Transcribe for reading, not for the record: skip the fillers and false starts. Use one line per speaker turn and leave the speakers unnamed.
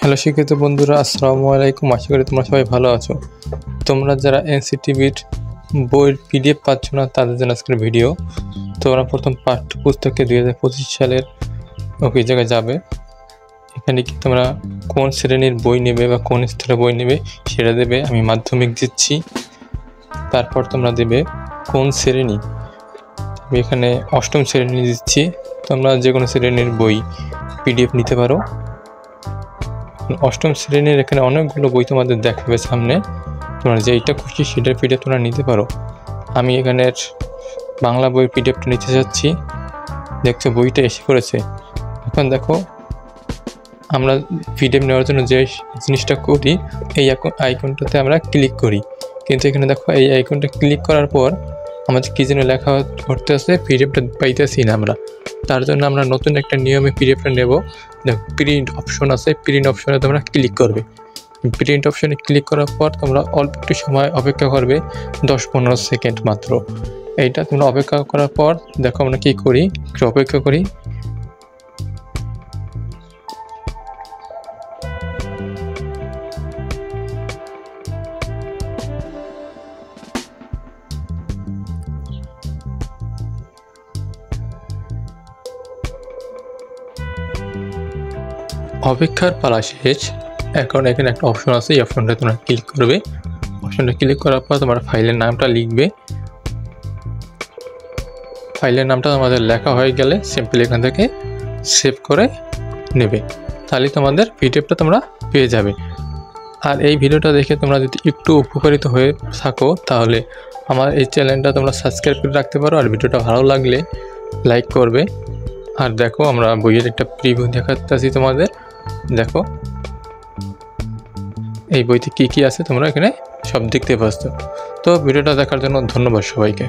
Hello শিক্ষিত বন্ধুরা, আসসালামু আলাইকুম। আশা করি তোমরা সবাই ভালো আছো। তোমরা যারা এনসিটিভির বইয়ের পিডিএফ পাচ্ছ না তাদের জন্য আজকের ভিডিও। তোমরা প্রথম পাঠ্যপুস্তকে 2025 সালের ওই জায়গায় যাবে। এখানে কি তোমরা কোন শ্রেণীর বই নেবে বা কোন স্তরের বই নেবে সেটা দেবে। আমি মাধ্যমিক দিচ্ছি। তারপর তোমরা দেবে কোন শ্রেণী। আমি এখানে অষ্টম শ্রেণী দিচ্ছি। তোমরা যে কোনো শ্রেণীর বই পিডিএফ নিতে পারো। অষ্টম শ্রেণীর এখানে অনেকগুলো বই তোমাদের দেখাবে সামনে। তোমরা যেইটা খুশি সেটার পিডিএফ তোমরা নিতে পারো। আমি এখানের বাংলা বইয়ের পিডিএফটা নিতে যাচ্ছি। দেখছো বইটা এসে পড়েছে। এখন দেখো আমরা পিডিএফ নেওয়ার জন্য যে জিনিসটা করি, এই আইকনটাতে আমরা ক্লিক করি। কিন্তু এখানে দেখো এই আইকনটা ক্লিক করার পর আমাদের কী যেন লেখা করতে আসে, পিডিএফটা পাইতেছি না আমরা। তার জন্য আমরা নতুন একটা নিয়মে পিডিএফটা নেব। দেখো প্রিন্ট অপশন আছে, প্রিন্ট অপশনে তোমরা ক্লিক করবে। প্রিন্ট অপশনে ক্লিক করার পর তোমরা অল্প একটু সময় অপেক্ষা করবে, 10-15 সেকেন্ড মাত্র। এইটা তোমরা অপেক্ষা করার পর দেখো আমরা কী করি, একটু অপেক্ষা করি। অপেক্ষার পালা শেষ। এখন এখানে একটা অপশন আছে, এই অপশনটা তোমরা ক্লিক করবে। অপশনটা ক্লিক করার পর তোমার ফাইলের নামটা লিখবে। ফাইলের নামটা তোমাদের লেখা হয়ে গেলে সিম্পল এখান থেকে সেভ করে নেবে। তাহলে তোমাদের পিডিএফটা তোমরা পেয়ে যাবে। আর এই ভিডিওটা দেখে তোমরা যদি একটু উপকারিত হয়ে থাকো তাহলে আমার এই চ্যানেলটা তোমরা সাবস্ক্রাইব করে রাখতে পারো। আর ভিডিওটা ভালো লাগলে লাইক করবে। আর দেখো আমরা বইয়ের একটা প্রিভিউ দেখাচ্ছি তোমাদের। দেখো এই বইতে কি কি আছে তোমরা এখানে সব দেখতে পাচ্ছ। তো ভিডিওটা দেখার জন্য ধন্যবাদ সবাইকে।